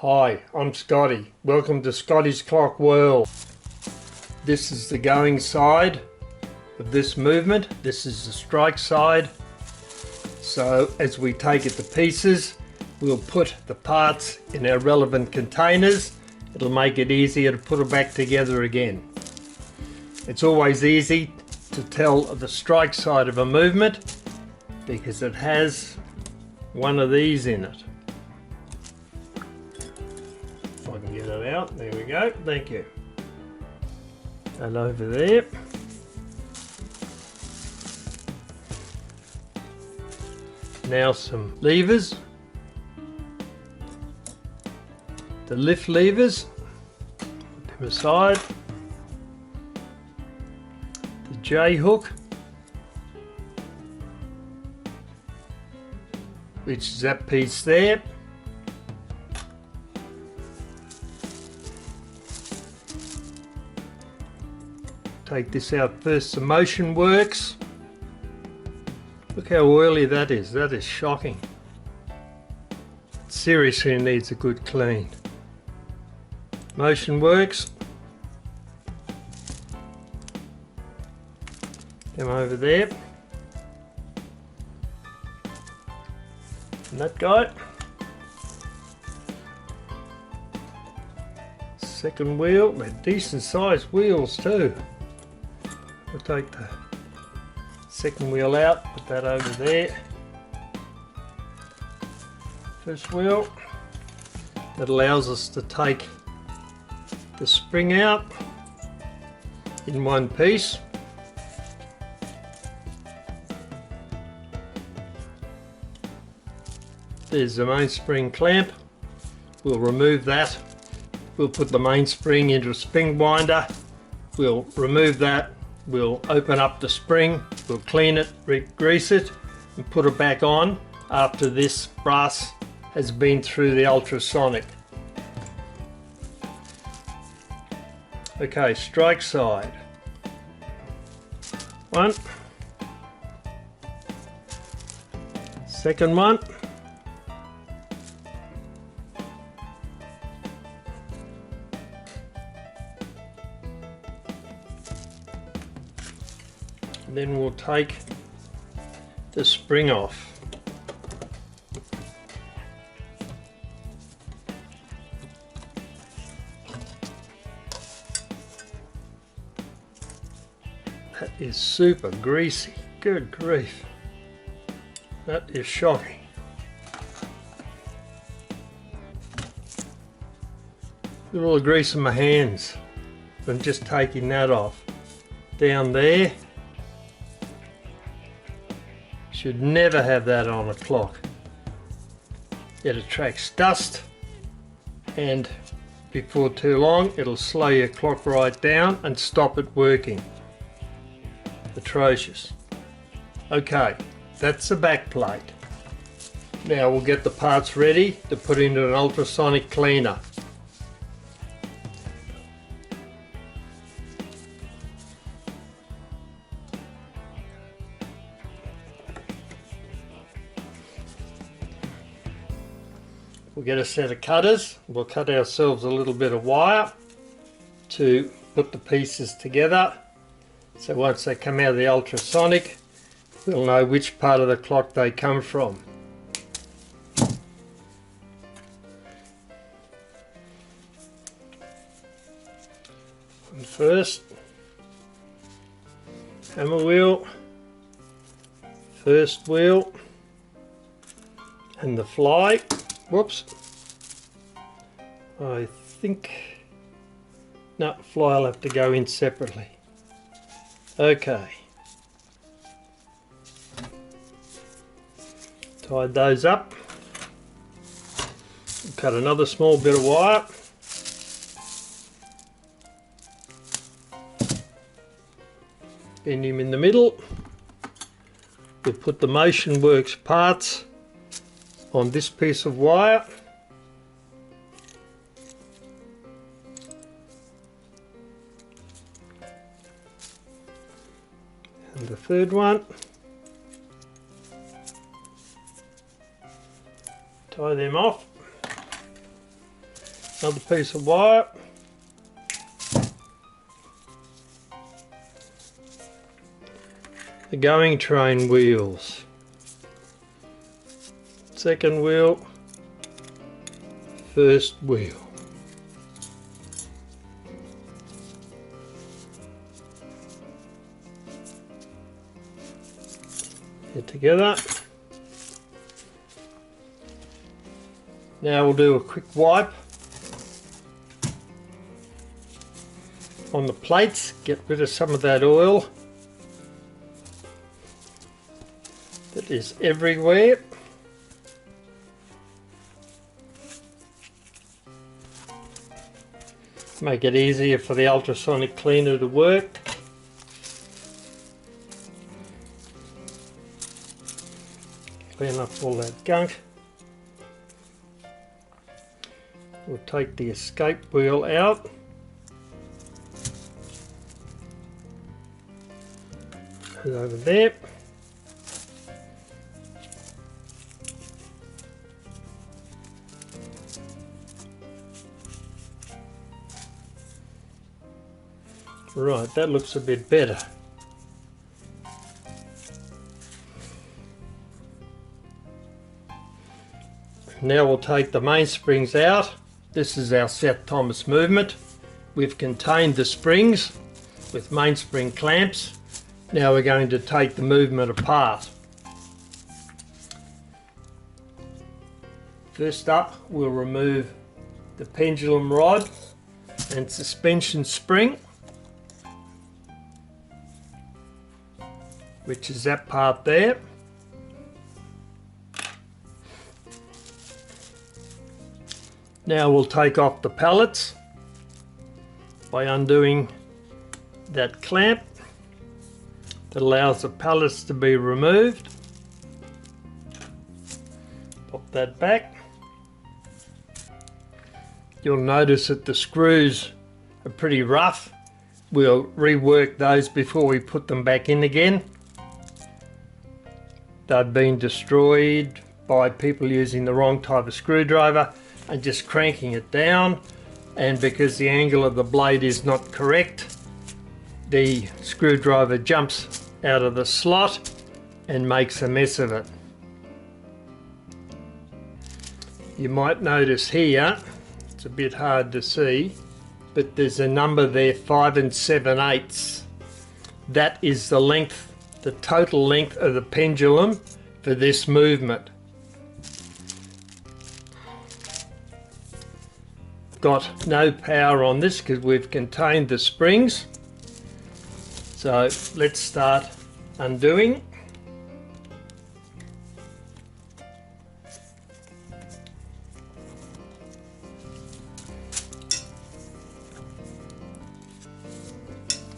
Hi, I'm Scotty. Welcome to Scotties Clock World. This is the going side of this movement. This is the strike side. So as we take it to pieces, we'll put the parts in our relevant containers. It'll make it easier to put it back together again. It's always easy to tell the strike side of a movement because it has one of these in it. I can get it out. There we go. Thank you. And over there. Now some levers. The lift levers. Put them aside. The J hook, which is that piece there. Take this out first. The motion works. Look how oily that is. That is shocking. It seriously needs a good clean. Motion works. Come over there. And that guy. Second wheel. They're decent sized wheels too. We'll take the second wheel out, put that over there. First wheel. That allows us to take the spring out in one piece. There's the mainspring clamp. We'll remove that. We'll put the mainspring into a spring winder. We'll remove that. We'll open up the spring, we'll clean it, grease it, and put it back on after this brass has been through the ultrasonic. Okay, strike side. One. Second one. Then we'll take the spring off. That is super greasy. Good grief. That is shocking. Look at all the grease in my hands from just taking that off. Down there. Should never have that on a clock. It attracts dust, and before too long it'll slow your clock right down and stop it working. Atrocious. Okay, that's the back plate. Now we'll get the parts ready to put into an ultrasonic cleaner. We'll get a set of cutters. We'll cut ourselves a little bit of wire to put the pieces together. So once they come out of the ultrasonic, we'll know which part of the clock they come from. And first, hammer wheel, first wheel, and the fly. Whoops. I think... no, fly will have to go in separately. Okay. Tied those up. Cut another small bit of wire. Bend him in the middle. We'll put the Motion Works parts on this piece of wire. And the third one. Tie them off. Another piece of wire. The going train wheels. Second wheel. First wheel. Get together. Now we'll do a quick wipe on the plates, get rid of some of that oil that is everywhere. Make it easier for the ultrasonic cleaner to work. Clean up all that gunk. We'll take the escape wheel out. Put it over there. Right, that looks a bit better. Now we'll take the mainsprings out. This is our Seth Thomas movement. We've contained the springs with mainspring clamps. Now we're going to take the movement apart. First up, we'll remove the pendulum rod and suspension spring, which is that part there. Now we'll take off the pallets by undoing that clamp that allows the pallets to be removed. Pop that back. You'll notice that the screws are pretty rough. We'll rework those before we put them back in again. They've been destroyed by people using the wrong type of screwdriver and just cranking it down, and because the angle of the blade is not correct, the screwdriver jumps out of the slot and makes a mess of it. You might notice here, it's a bit hard to see, but there's a number there, 5 7/8. That is the length, the total length of the pendulum for this movement. Got no power on this because we've contained the springs. So let's start undoing.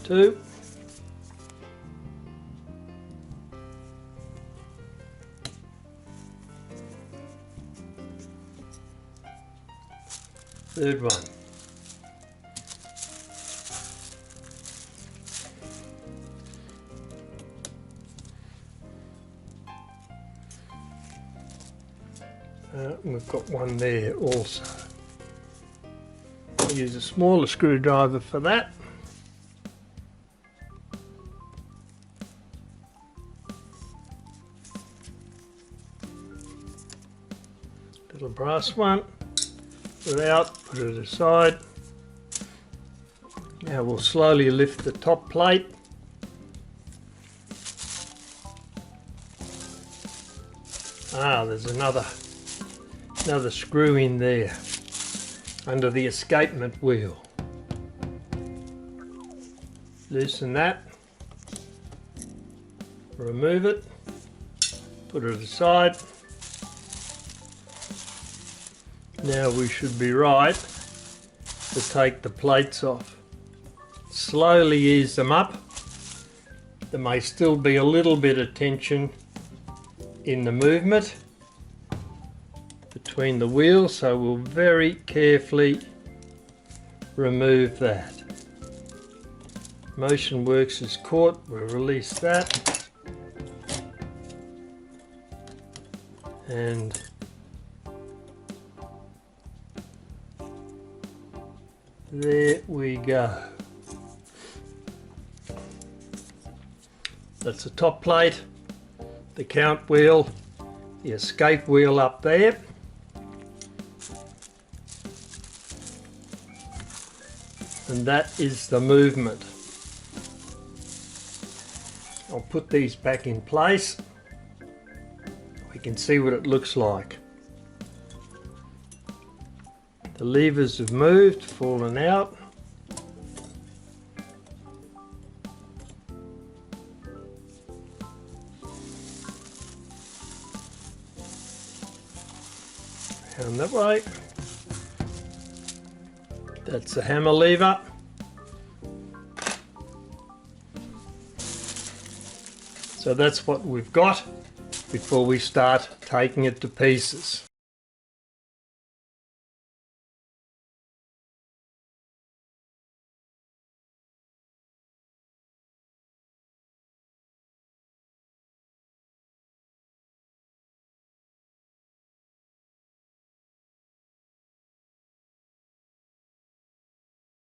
Two. Third one. We've got one there also. I'll use a smaller screwdriver for that. Little brass one. Put it out, put it aside. Now we'll slowly lift the top plate. There's another screw in there under the escapement wheel. Loosen that, remove it, put it aside. Now we should be right to take the plates off. Slowly ease them up. There may still be a little bit of tension in the movement between the wheels, so we'll very carefully remove that. Motion works is caught, we'll release that. And There we go. That's the top plate, the count wheel, the escape wheel up there. And that is the movement. I'll put these back in place. We can see what it looks like. The levers have moved, fallen out. Down that way. That's the hammer lever. So that's what we've got before we start taking it to pieces.